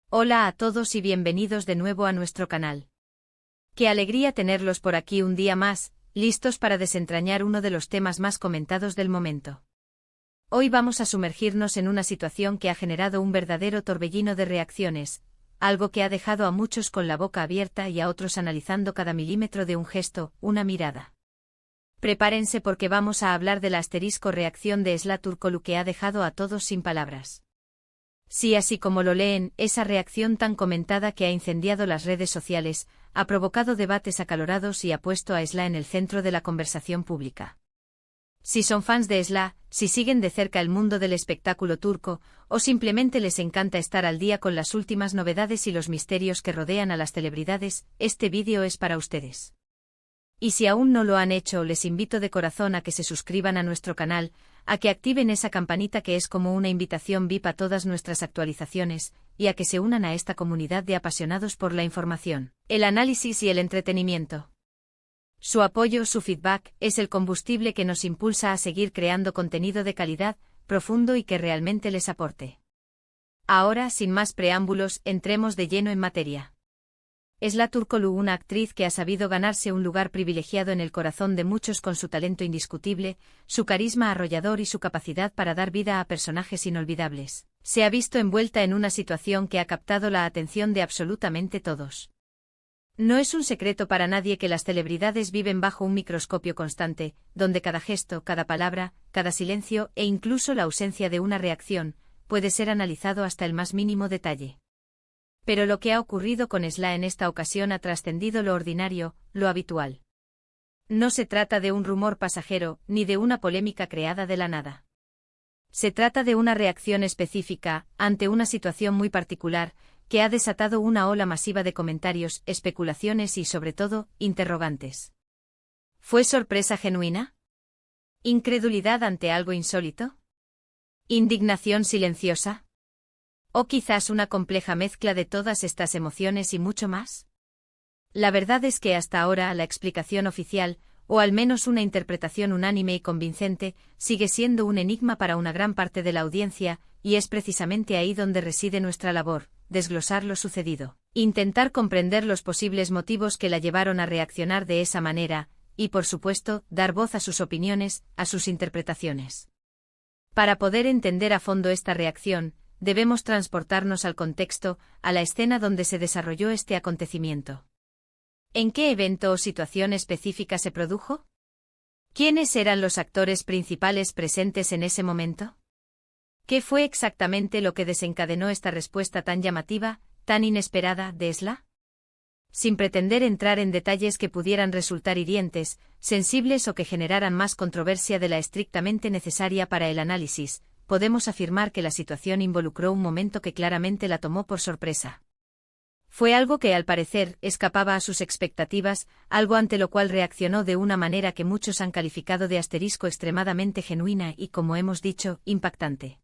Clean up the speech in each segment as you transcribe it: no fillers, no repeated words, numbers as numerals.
Hola a todos y bienvenidos de nuevo a nuestro canal. Qué alegría tenerlos por aquí un día más, listos para desentrañar uno de los temas más comentados del momento. Hoy vamos a sumergirnos en una situación que ha generado un verdadero torbellino de reacciones, algo que ha dejado a muchos con la boca abierta y a otros analizando cada milímetro de un gesto, una mirada. Prepárense porque vamos a hablar de la asterisco reacción de Esla Turkoglu que ha dejado a todos sin palabras. Sí, así como lo leen, esa reacción tan comentada que ha incendiado las redes sociales, ha provocado debates acalorados y ha puesto a Esla en el centro de la conversación pública. Si son fans de Esla, si siguen de cerca el mundo del espectáculo turco, o simplemente les encanta estar al día con las últimas novedades y los misterios que rodean a las celebridades, este vídeo es para ustedes. Y si aún no lo han hecho, les invito de corazón a que se suscriban a nuestro canal, a que activen esa campanita que es como una invitación VIP a todas nuestras actualizaciones, y a que se unan a esta comunidad de apasionados por la información, el análisis y el entretenimiento. Su apoyo, su feedback, es el combustible que nos impulsa a seguir creando contenido de calidad, profundo y que realmente les aporte. Ahora, sin más preámbulos, entremos de lleno en materia. Esla Turkoglu, una actriz que ha sabido ganarse un lugar privilegiado en el corazón de muchos con su talento indiscutible, su carisma arrollador y su capacidad para dar vida a personajes inolvidables, se ha visto envuelta en una situación que ha captado la atención de absolutamente todos. No es un secreto para nadie que las celebridades viven bajo un microscopio constante, donde cada gesto, cada palabra, cada silencio e incluso la ausencia de una reacción, puede ser analizado hasta el más mínimo detalle. Pero lo que ha ocurrido con Esla en esta ocasión ha trascendido lo ordinario, lo habitual. No se trata de un rumor pasajero, ni de una polémica creada de la nada. Se trata de una reacción específica, ante una situación muy particular, que ha desatado una ola masiva de comentarios, especulaciones y, sobre todo, interrogantes. ¿Fue sorpresa genuina? ¿Incredulidad ante algo insólito? ¿Indignación silenciosa? ¿O quizás una compleja mezcla de todas estas emociones y mucho más? La verdad es que hasta ahora la explicación oficial, o al menos una interpretación unánime y convincente, sigue siendo un enigma para una gran parte de la audiencia, y es precisamente ahí donde reside nuestra labor, desglosar lo sucedido, intentar comprender los posibles motivos que la llevaron a reaccionar de esa manera, y por supuesto, dar voz a sus opiniones, a sus interpretaciones. Para poder entender a fondo esta reacción, debemos transportarnos al contexto, a la escena donde se desarrolló este acontecimiento. ¿En qué evento o situación específica se produjo? ¿Quiénes eran los actores principales presentes en ese momento? ¿Qué fue exactamente lo que desencadenó esta respuesta tan llamativa, tan inesperada, de Esla? Sin pretender entrar en detalles que pudieran resultar hirientes, sensibles o que generaran más controversia de la estrictamente necesaria para el análisis, podemos afirmar que la situación involucró un momento que claramente la tomó por sorpresa. Fue algo que, al parecer, escapaba a sus expectativas, algo ante lo cual reaccionó de una manera que muchos han calificado de asterisco extremadamente genuina y, como hemos dicho, impactante.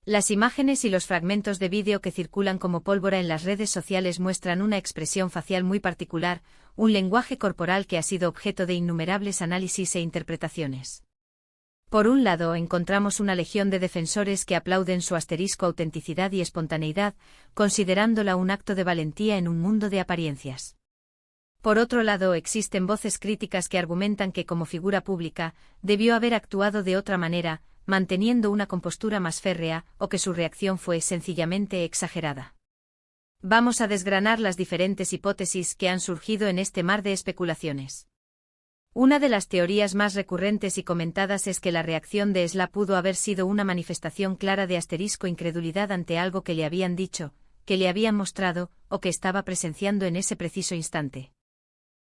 Las imágenes y los fragmentos de vídeo que circulan como pólvora en las redes sociales muestran una expresión facial muy particular, un lenguaje corporal que ha sido objeto de innumerables análisis e interpretaciones. Por un lado, encontramos una legión de defensores que aplauden su asterisco autenticidad y espontaneidad, considerándola un acto de valentía en un mundo de apariencias. Por otro lado, existen voces críticas que argumentan que como figura pública, debió haber actuado de otra manera, manteniendo una compostura más férrea, o que su reacción fue sencillamente exagerada. Vamos a desgranar las diferentes hipótesis que han surgido en este mar de especulaciones. Una de las teorías más recurrentes y comentadas es que la reacción de Esla pudo haber sido una manifestación clara de asterisco incredulidad ante algo que le habían dicho, que le habían mostrado, o que estaba presenciando en ese preciso instante.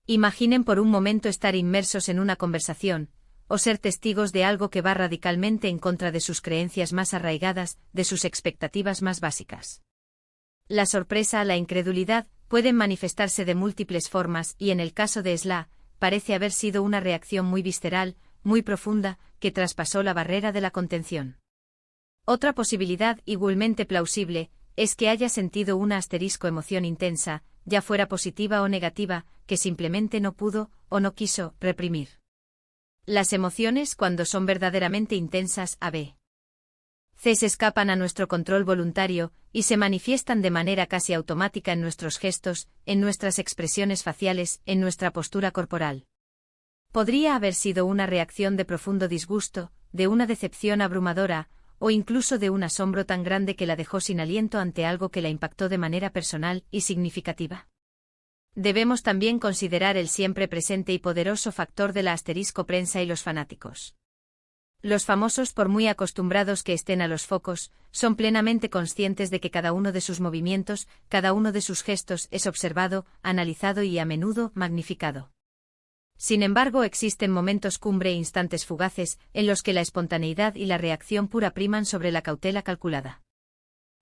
Imaginen por un momento estar inmersos en una conversación, o ser testigos de algo que va radicalmente en contra de sus creencias más arraigadas, de sus expectativas más básicas. La sorpresa, la incredulidad, pueden manifestarse de múltiples formas y en el caso de Esla, parece haber sido una reacción muy visceral, muy profunda, que traspasó la barrera de la contención. Otra posibilidad, igualmente plausible, es que haya sentido una asterisco emoción intensa, ya fuera positiva o negativa, que simplemente no pudo, o no quiso, reprimir. Las emociones, cuando son verdaderamente intensas, a.b. veces escapan a nuestro control voluntario y se manifiestan de manera casi automática en nuestros gestos, en nuestras expresiones faciales, en nuestra postura corporal. Podría haber sido una reacción de profundo disgusto, de una decepción abrumadora, o incluso de un asombro tan grande que la dejó sin aliento ante algo que la impactó de manera personal y significativa. Debemos también considerar el siempre presente y poderoso factor de la asterisco prensa y los fanáticos. Los famosos, por muy acostumbrados que estén a los focos, son plenamente conscientes de que cada uno de sus movimientos, cada uno de sus gestos es observado, analizado y a menudo magnificado. Sin embargo, existen momentos cumbre e instantes fugaces, en los que la espontaneidad y la reacción pura priman sobre la cautela calculada.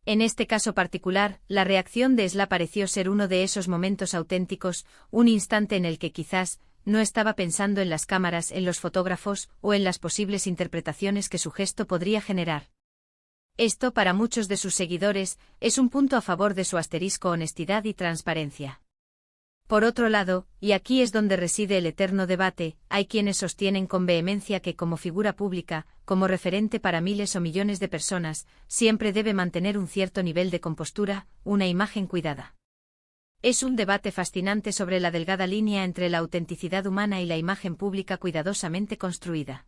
En este caso particular, la reacción de Esla pareció ser uno de esos momentos auténticos, un instante en el que quizás no estaba pensando en las cámaras, en los fotógrafos o en las posibles interpretaciones que su gesto podría generar. Esto, para muchos de sus seguidores, es un punto a favor de su asterisco honestidad y transparencia. Por otro lado, y aquí es donde reside el eterno debate, hay quienes sostienen con vehemencia que como figura pública, como referente para miles o millones de personas, siempre debe mantener un cierto nivel de compostura, una imagen cuidada. Es un debate fascinante sobre la delgada línea entre la autenticidad humana y la imagen pública cuidadosamente construida.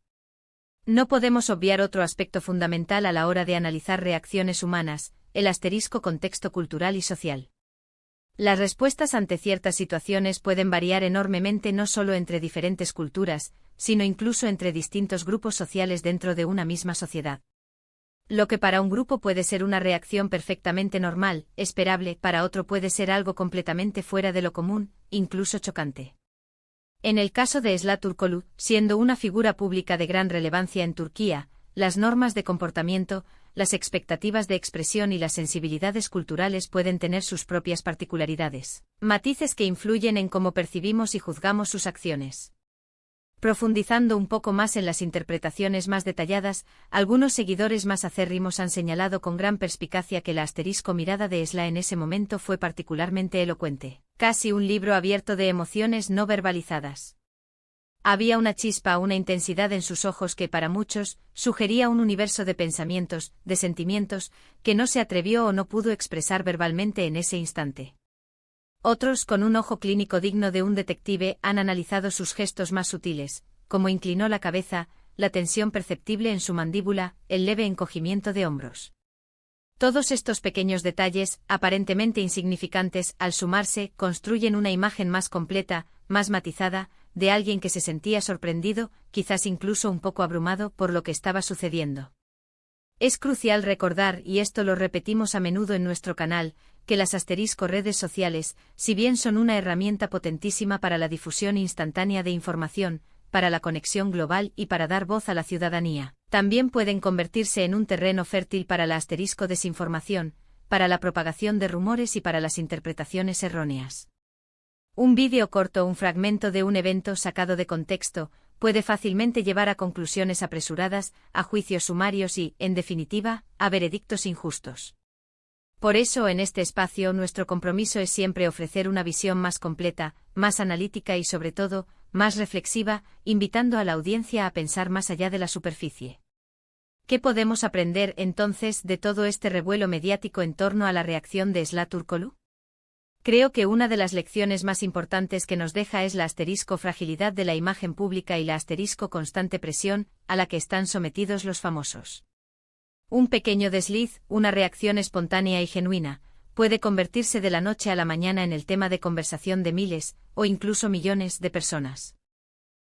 No podemos obviar otro aspecto fundamental a la hora de analizar reacciones humanas, el asterisco contexto cultural y social. Las respuestas ante ciertas situaciones pueden variar enormemente no solo entre diferentes culturas, sino incluso entre distintos grupos sociales dentro de una misma sociedad. Lo que para un grupo puede ser una reacción perfectamente normal, esperable, para otro puede ser algo completamente fuera de lo común, incluso chocante. En el caso de Esla Turkoglu, siendo una figura pública de gran relevancia en Turquía, las normas de comportamiento, las expectativas de expresión y las sensibilidades culturales pueden tener sus propias particularidades, matices que influyen en cómo percibimos y juzgamos sus acciones. Profundizando un poco más en las interpretaciones más detalladas, algunos seguidores más acérrimos han señalado con gran perspicacia que la asterisco mirada de Esla en ese momento fue particularmente elocuente, casi un libro abierto de emociones no verbalizadas. Había una chispa, una intensidad en sus ojos que para muchos sugería un universo de pensamientos, de sentimientos, que no se atrevió o no pudo expresar verbalmente en ese instante. Otros, con un ojo clínico digno de un detective, han analizado sus gestos más sutiles, como inclinó la cabeza, la tensión perceptible en su mandíbula, el leve encogimiento de hombros. Todos estos pequeños detalles, aparentemente insignificantes, al sumarse, construyen una imagen más completa, más matizada, de alguien que se sentía sorprendido, quizás incluso un poco abrumado por lo que estaba sucediendo. Es crucial recordar, y esto lo repetimos a menudo en nuestro canal, que las asterisco redes sociales, si bien son una herramienta potentísima para la difusión instantánea de información, para la conexión global y para dar voz a la ciudadanía, también pueden convertirse en un terreno fértil para la asterisco desinformación, para la propagación de rumores y para las interpretaciones erróneas. Un vídeo corto o un fragmento de un evento sacado de contexto puede fácilmente llevar a conclusiones apresuradas, a juicios sumarios y, en definitiva, a veredictos injustos. Por eso en este espacio nuestro compromiso es siempre ofrecer una visión más completa, más analítica y sobre todo, más reflexiva, invitando a la audiencia a pensar más allá de la superficie. ¿Qué podemos aprender entonces de todo este revuelo mediático en torno a la reacción de Esla Turkoglu? Creo que una de las lecciones más importantes que nos deja es la asterisco fragilidad de la imagen pública y la asterisco constante presión a la que están sometidos los famosos. Un pequeño desliz, una reacción espontánea y genuina, puede convertirse de la noche a la mañana en el tema de conversación de miles, o incluso millones, de personas.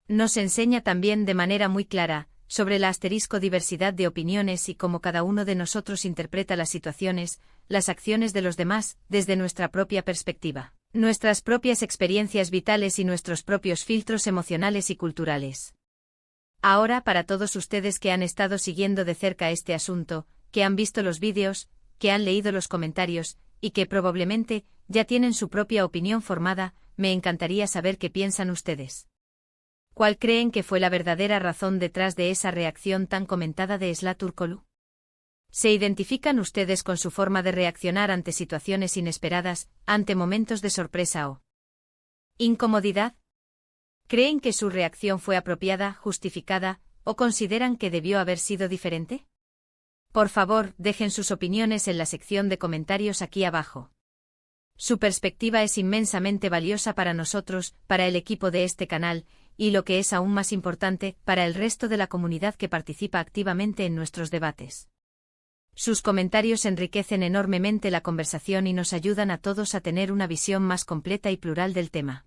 Nos enseña también de manera muy clara, sobre la asterisco diversidad de opiniones y cómo cada uno de nosotros interpreta las situaciones, las acciones de los demás, desde nuestra propia perspectiva, nuestras propias experiencias vitales y nuestros propios filtros emocionales y culturales. Ahora, para todos ustedes que han estado siguiendo de cerca este asunto, que han visto los vídeos, que han leído los comentarios, y que probablemente ya tienen su propia opinión formada, me encantaría saber qué piensan ustedes. ¿Cuál creen que fue la verdadera razón detrás de esa reacción tan comentada de Esla Turkoglu? ¿Se identifican ustedes con su forma de reaccionar ante situaciones inesperadas, ante momentos de sorpresa o incomodidad? ¿Creen que su reacción fue apropiada, justificada, o consideran que debió haber sido diferente? Por favor, dejen sus opiniones en la sección de comentarios aquí abajo. Su perspectiva es inmensamente valiosa para nosotros, para el equipo de este canal, y lo que es aún más importante, para el resto de la comunidad que participa activamente en nuestros debates. Sus comentarios enriquecen enormemente la conversación y nos ayudan a todos a tener una visión más completa y plural del tema.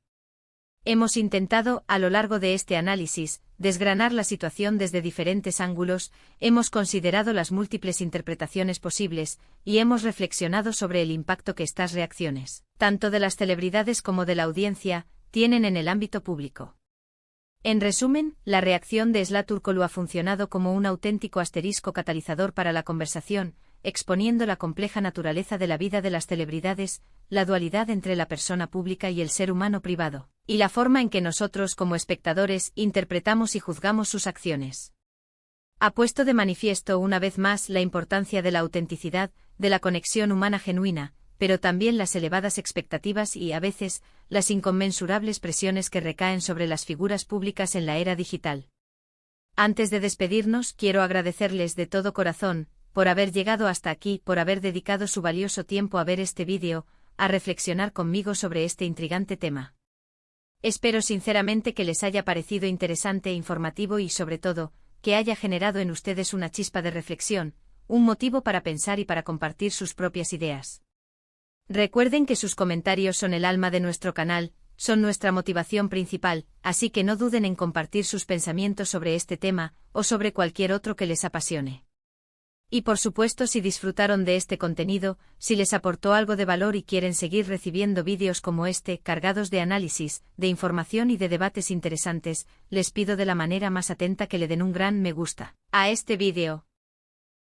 Hemos intentado, a lo largo de este análisis, desgranar la situación desde diferentes ángulos, hemos considerado las múltiples interpretaciones posibles, y hemos reflexionado sobre el impacto que estas reacciones, tanto de las celebridades como de la audiencia, tienen en el ámbito público. En resumen, la reacción de Zlaturkoglu ha funcionado como un auténtico asterisco catalizador para la conversación, exponiendo la compleja naturaleza de la vida de las celebridades, la dualidad entre la persona pública y el ser humano privado, y la forma en que nosotros como espectadores interpretamos y juzgamos sus acciones. Ha puesto de manifiesto una vez más la importancia de la autenticidad, de la conexión humana genuina, pero también las elevadas expectativas y, a veces, las inconmensurables presiones que recaen sobre las figuras públicas en la era digital. Antes de despedirnos, quiero agradecerles de todo corazón, por haber llegado hasta aquí, por haber dedicado su valioso tiempo a ver este vídeo, a reflexionar conmigo sobre este intrigante tema. Espero sinceramente que les haya parecido interesante e informativo y, sobre todo, que haya generado en ustedes una chispa de reflexión, un motivo para pensar y para compartir sus propias ideas. Recuerden que sus comentarios son el alma de nuestro canal, son nuestra motivación principal, así que no duden en compartir sus pensamientos sobre este tema, o sobre cualquier otro que les apasione. Y por supuesto, si disfrutaron de este contenido, si les aportó algo de valor y quieren seguir recibiendo vídeos como este, cargados de análisis, de información y de debates interesantes, les pido de la manera más atenta que le den un gran me gusta a este vídeo.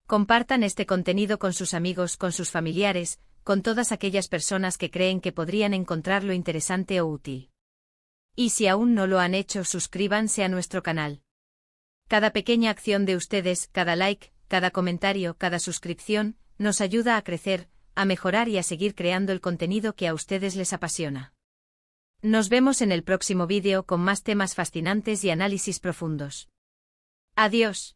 Compartan este contenido con sus amigos, con sus familiares, con todas aquellas personas que creen que podrían encontrarlo interesante o útil. Y si aún no lo han hecho, suscríbanse a nuestro canal. Cada pequeña acción de ustedes, cada like, cada comentario, cada suscripción, nos ayuda a crecer, a mejorar y a seguir creando el contenido que a ustedes les apasiona. Nos vemos en el próximo vídeo con más temas fascinantes y análisis profundos. Adiós.